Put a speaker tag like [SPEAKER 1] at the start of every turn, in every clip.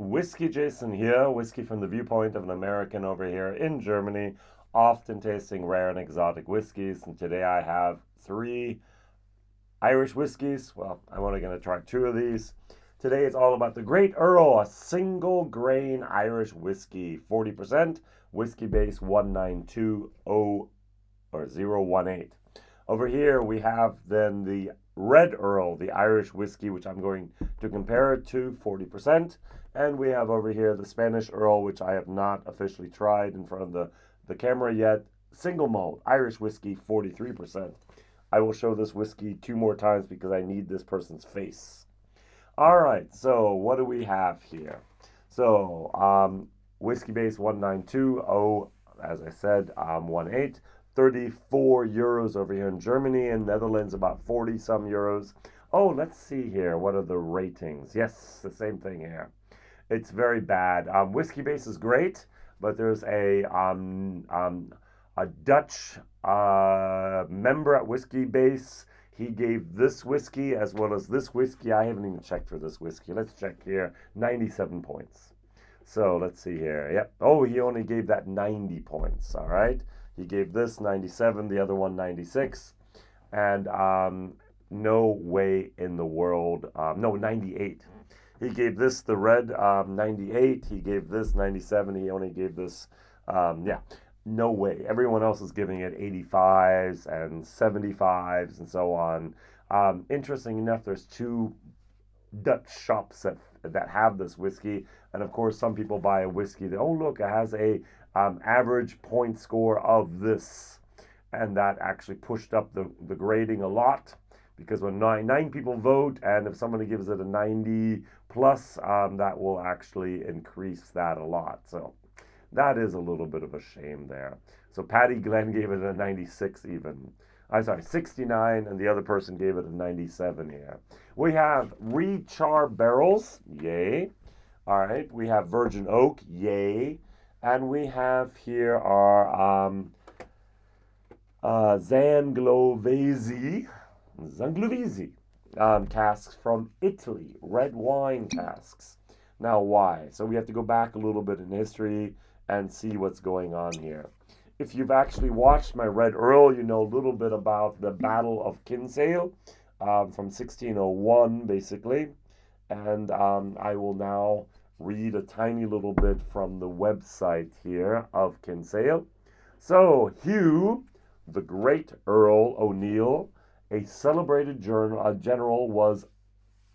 [SPEAKER 1] WhiskyJason here, whiskey from the viewpoint of an American over here in Germany, often tasting rare and exotic whiskeys. And today I have three Irish whiskeys. Well, I'm only going to try two of these. Today it's all about the Great Earl, a single grain Irish whiskey, 40%, Whiskybase 1920 or 018. Over here we have then the Red Earl, the Irish whiskey, which I'm going to compare it to, 40%. And we have over here the Spanisth Earl, which I have not officially tried in front of the camera yet. Single malt, Irish whiskey, 43%. I will show this whiskey two more times because I need this person's face. All right, so what do we have here? So, Whiskybase 1920, as I said, 18. 34 euros over here in Germany and Netherlands, about 40 some euros. Oh, let's see here. What are the ratings? Yes, the same thing here. It's very bad. Whiskybase is great, but there's a Dutch member at Whiskybase. He gave this whiskey as well as this whiskey. I haven't even checked for this whiskey. Let's check here. 97 points. So let's see here. Yep. Oh, he only gave that 90 points. All right. He gave this 97, the other one 96. And no way in the world. No, 98. He gave this, the red, 98. He gave this 97. He only gave this, no way. Everyone else is giving it 85s and 75s and so on. Interesting enough, there's two Dutch shops that have this whiskey, and of course some people buy a whiskey that, oh look, it has a average point score of this, and that actually pushed up the grading a lot, because when nine people vote, and if somebody gives it a 90 plus, that will actually increase that a lot. So that is a little bit of a shame there. So Patty Glenn gave it a 96 even. I'm sorry, 69, and the other person gave it a 97 here. We have Rechar barrels, yay. All right, we have virgin oak, yay. And we have here our Sangiovese casks from Italy, red wine casks. Now, why? So we have to go back a little bit in history and see what's going on here. If you've actually watched my Red Earl, you know a little bit about the Battle of Kinsale from 1601, basically. And I will now read a tiny little bit from the website here of Kinsale. So, Hugh, the Great Earl O'Neill, a celebrated general, was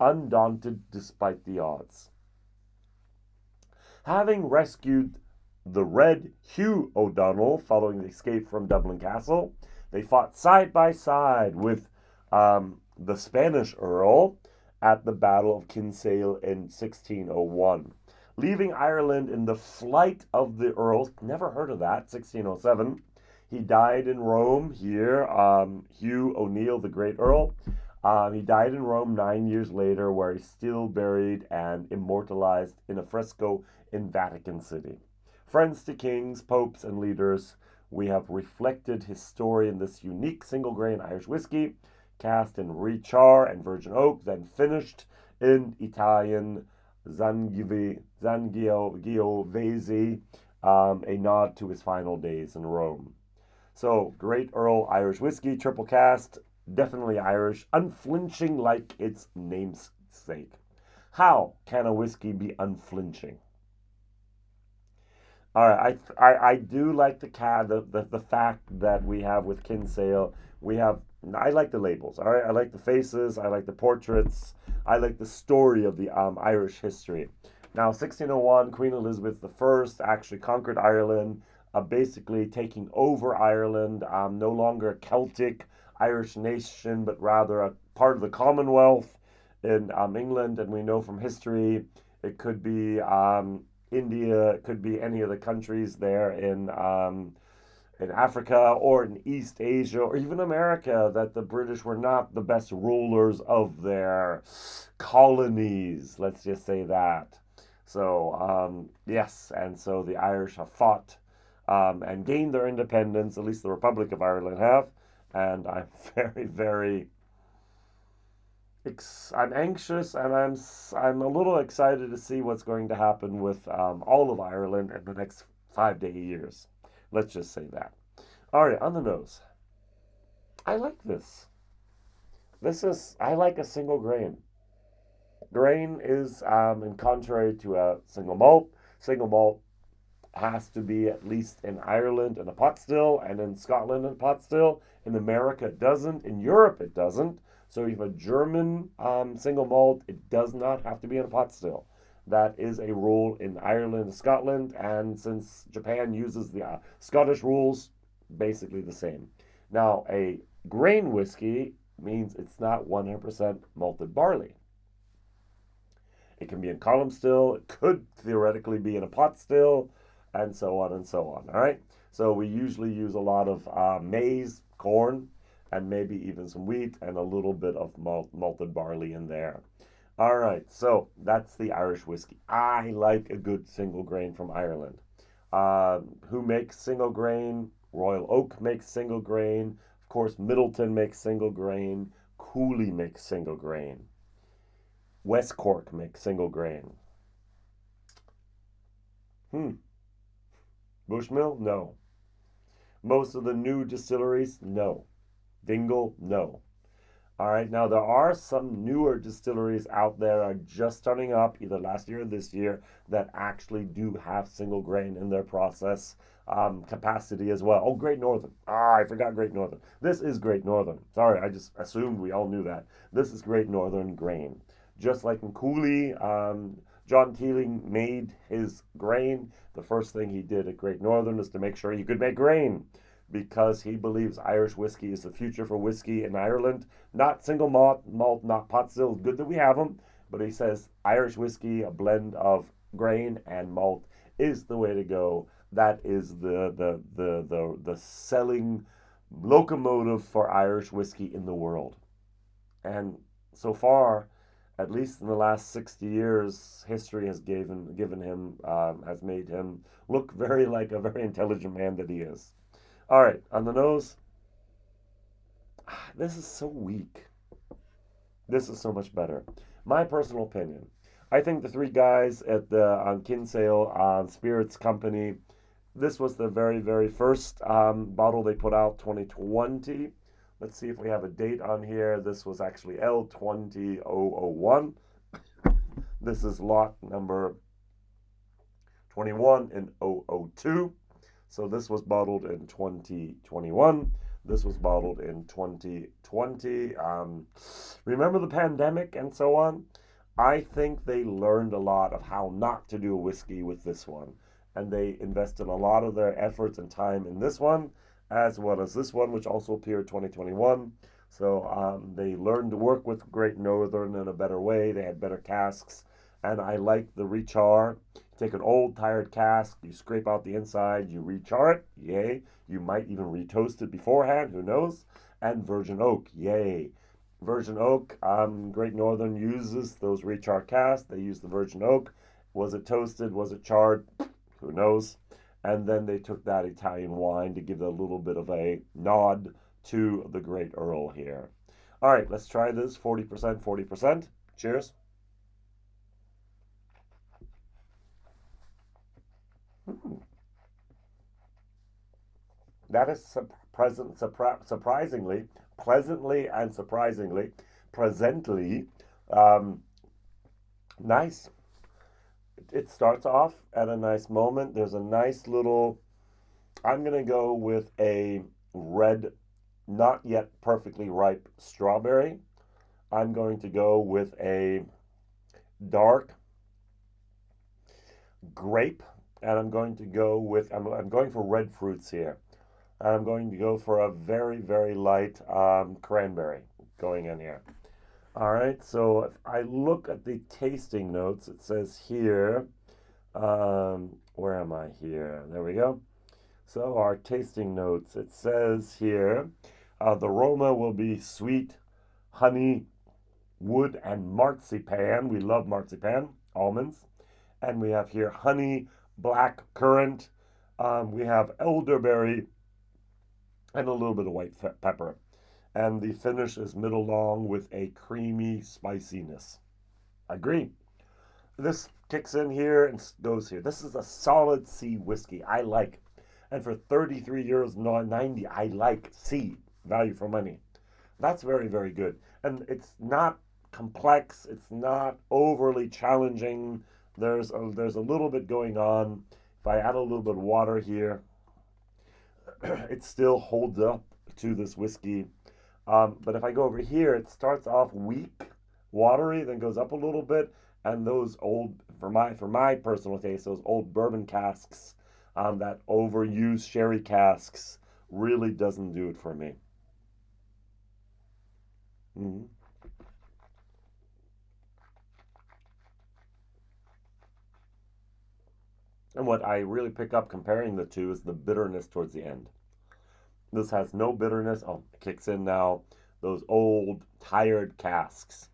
[SPEAKER 1] undaunted despite the odds. Having rescued the Red Hugh O'Donnell following the escape from Dublin Castle, they fought side by side with the Spanisth Earl at the Battle of Kinsale in 1601. Leaving Ireland in the flight of the Earls, never heard of that, 1607. He died in Rome here, Hugh O'Neill, the Great Earl. He died in Rome 9 years later, where he's still buried and immortalized in a fresco in Vatican City. Friends to kings, popes, and leaders, we have reflected his story in this unique single-grain Irish whiskey, cast in Rechar&Virgin oak, then finished in Italian Sangiovese, a nod to his final days in Rome. So, Great Earl Irish whiskey, triple cast, definitely Irish, unflinching like its namesake. How can a whiskey be unflinching? All right, I do like the fact that we have with Kinsale, I like the labels. All right, I like the faces, I like the portraits, I like the story of the Irish history. Now, 1601, Queen Elizabeth I actually conquered Ireland, basically taking over Ireland, no longer a Celtic Irish nation, but rather a part of the Commonwealth in England. And we know from history it could be India, it could be any of the countries there in Africa or in East Asia or even America, that the British were not the best rulers of their colonies. Let's just say that. So, yes, and so the Irish have fought and gained their independence, at least the Republic of Ireland have, and I'm very, very I'm anxious, and I'm a little excited to see what's going to happen with all of Ireland in the next 5 to 8 years. Let's just say that. All right, on the nose. I like this. I like a single grain. Grain is, in contrary to a single malt has to be at least in Ireland in a pot still, and in Scotland in a pot still. In America, it doesn't. In Europe, it doesn't. So if you have a German single malt, it does not have to be in a pot still. That is a rule in Ireland and Scotland, and since Japan uses the Scottish rules, basically the same. Now, a grain whiskey means it's not 100% malted barley. It can be in column still, it could theoretically be in a pot still, and so on and so on. All right. So we usually use a lot of maize, corn, and maybe even some wheat and a little bit of malted barley in there. All right. So that's the Irish whiskey. I like a good single grain from Ireland. Who makes single grain? Royal Oak makes single grain. Of course, Middleton makes single grain. Cooley makes single grain. West Cork makes single grain. Bushmill? No. Most of the new distilleries? No. Dingle? No. All right, now there are some newer distilleries out there are just starting up, either last year or this year, that actually do have single grain in their process capacity as well. Oh, Great Northern. I forgot Great Northern. This is Great Northern. Sorry, I just assumed we all knew that. This is Great Northern grain. Just like in Cooley, John Keeling made his grain. The first thing he did at Great Northern is to make sure he could make grain, because he believes Irish whiskey is the future for whiskey in Ireland. Not single malt, not pot still. Good that we have them, but he says Irish whiskey, a blend of grain and malt, is the way to go. That is the selling locomotive for Irish whiskey in the world. And so far, at least in the last 60 years, history has given him has made him look very like a very intelligent man that he is. All right, on the nose. This is so weak. This is so much better. My personal opinion. I think the three guys at the on Kinsale Spirits Company. This was the very, very first bottle they put out, 2020. Let's see if we have a date on here. This was actually L20001. This is lot number 21 in 002. So this was bottled in 2021. This was bottled in 2020. Remember the pandemic and so on? I think they learned a lot of how not to do a whiskey with this one. And they invested a lot of their efforts and time in this one, as well as this one, which also appeared 2021. So they learned to work with Great Northern in a better way. They had better casks. And I like the Rechar. Take an old tired cask, you scrape out the inside, you rechar it, yay. You might even retoast it beforehand, who knows? And virgin oak, yay. Virgin oak, Great Northern uses those Rechar casks. They use the virgin oak. Was it toasted? Was it charred? Who knows? And then they took that Italian wine to give it a little bit of a nod to the Great Earl here. All right, let's try this. 40%, 40%. Cheers. That is surprisingly, pleasantly and surprisingly, presently, nice. It starts off at a nice moment. There's a nice little, I'm going to go with a red, not yet perfectly ripe strawberry. I'm going to go with a dark grape, and I'm going to go with, I'm going for red fruits here. And I'm going to go for a very, very light cranberry going in here. All right, so if I look at the tasting notes, it says here, where am I here? There we go. So our tasting notes, it says here, the aroma will be sweet, honey, wood, and marzipan. We love marzipan, almonds. And we have here honey, black currant. We have elderberry, and a little bit of white pepper. and the finish is middle long with a creamy spiciness. Agree. This kicks in here and goes here. This is a solid C whiskey. I like. And for 33 euros 90, I like C. Value for money. That's very, very good. And it's not complex. It's not overly challenging. There's a little bit going on. If I add a little bit of water here, it still holds up to this whiskey. But if I go over here, it starts off weak, watery, then goes up a little bit. And those old, for my personal taste, those old bourbon casks, that overused sherry casks, really doesn't do it for me. Mm-hmm. And what I really pick up comparing the two is the bitterness towards the end. This has no bitterness. Oh, it kicks in now. Those old, tired casks.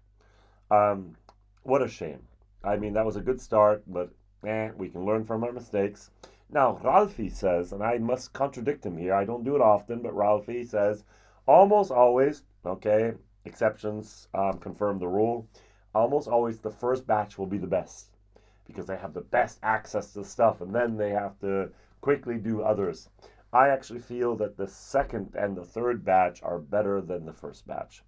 [SPEAKER 1] Um, what a shame. I mean, that was a good start, but we can learn from our mistakes. Now, Ralphie says, and I must contradict him here. I don't do it often, but Ralphie says, almost always, okay, exceptions confirm the rule, almost always the first batch will be the best because they have the best access to stuff, and then they have to quickly do others. I actually feel that the second and the third batch are better than the first batch.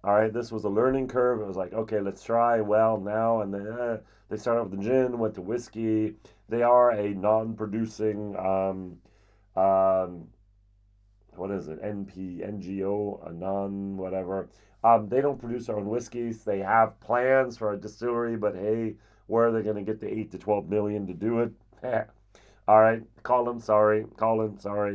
[SPEAKER 1] All right, this was a learning curve. It was like, okay, let's try. Well, now and then they started with the gin, went to whiskey. They are a non-producing, what is it? NGO, a non-whatever. They don't produce their own whiskeys. They have plans for a distillery, but hey, where are they going to get the 8 to 12 million to do it? All right, call them sorry.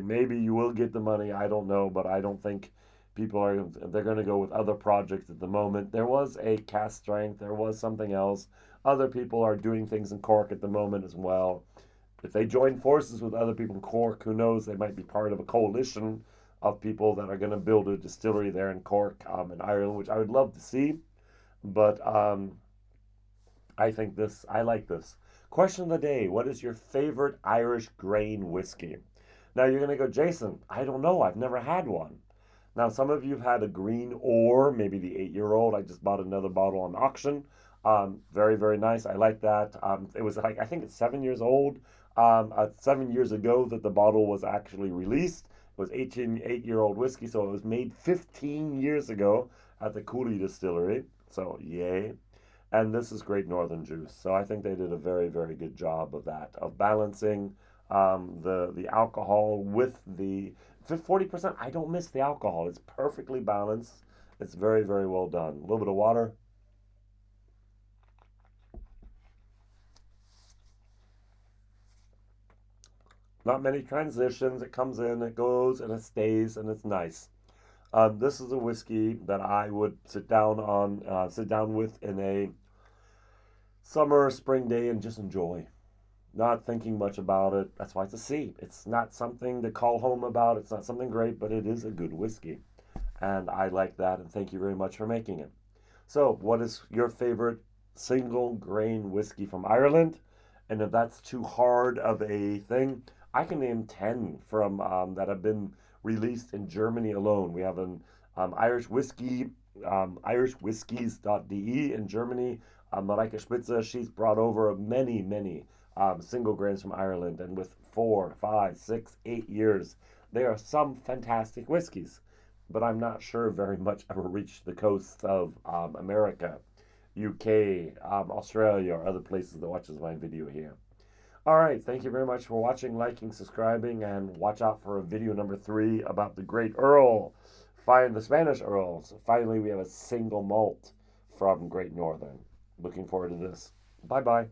[SPEAKER 1] Maybe you will get the money. I don't know, but I don't think they're going to go with other projects at the moment. There was a cask strength. There was something else. Other people are doing things in Cork at the moment as well. If they join forces with other people in Cork, who knows, they might be part of a coalition of people that are going to build a distillery there in Cork, in Ireland, which I would love to see. But I like this. Question of the day: what is your favorite Irish grain whiskey? Now you're going to go, Jason, I don't know. I've never had one. Now, some of you have had a green or maybe the 8-year-old. I just bought another bottle on auction. Very, very nice. I like that. It was like, I think it's 7 years old. 7 years ago that the bottle was actually released. It was 8-year-old whiskey, so it was made 15 years ago at the Cooley Distillery. So, yay. And this is Great Northern Juice. So I think they did a very, very good job of that, of balancing the alcohol with the 40%. I don't miss the alcohol. It's perfectly balanced. It's very, very well done. A little bit of water. Not many transitions. It comes in, it goes, and it stays, and it's nice. This is a whiskey that I would sit down with in a summer, spring day and just enjoy. Not thinking much about it. That's why it's a C. It's not something to call home about. It's not something great, but it is a good whiskey. And I like that, and thank you very much for making it. So, what is your favorite single grain whiskey from Ireland? And if that's too hard of a thing, I can name 10 from that have been released in Germany alone. We have an Irish whiskey, irishwhiskies.de in Germany. Mareike Spitze, she's brought over many, many single grains from Ireland, and with 4, 5, 6, 8 years, there are some fantastic whiskeys, but I'm not sure very much ever reached the coasts of America, UK, Australia, or other places that watches my video here. All right, thank you very much for watching, liking, subscribing, and watch out for video number 3 about the Great Earl. Find the Spanish Earls. Finally, we have a single malt from Great Northern. Looking forward to this. Bye-bye.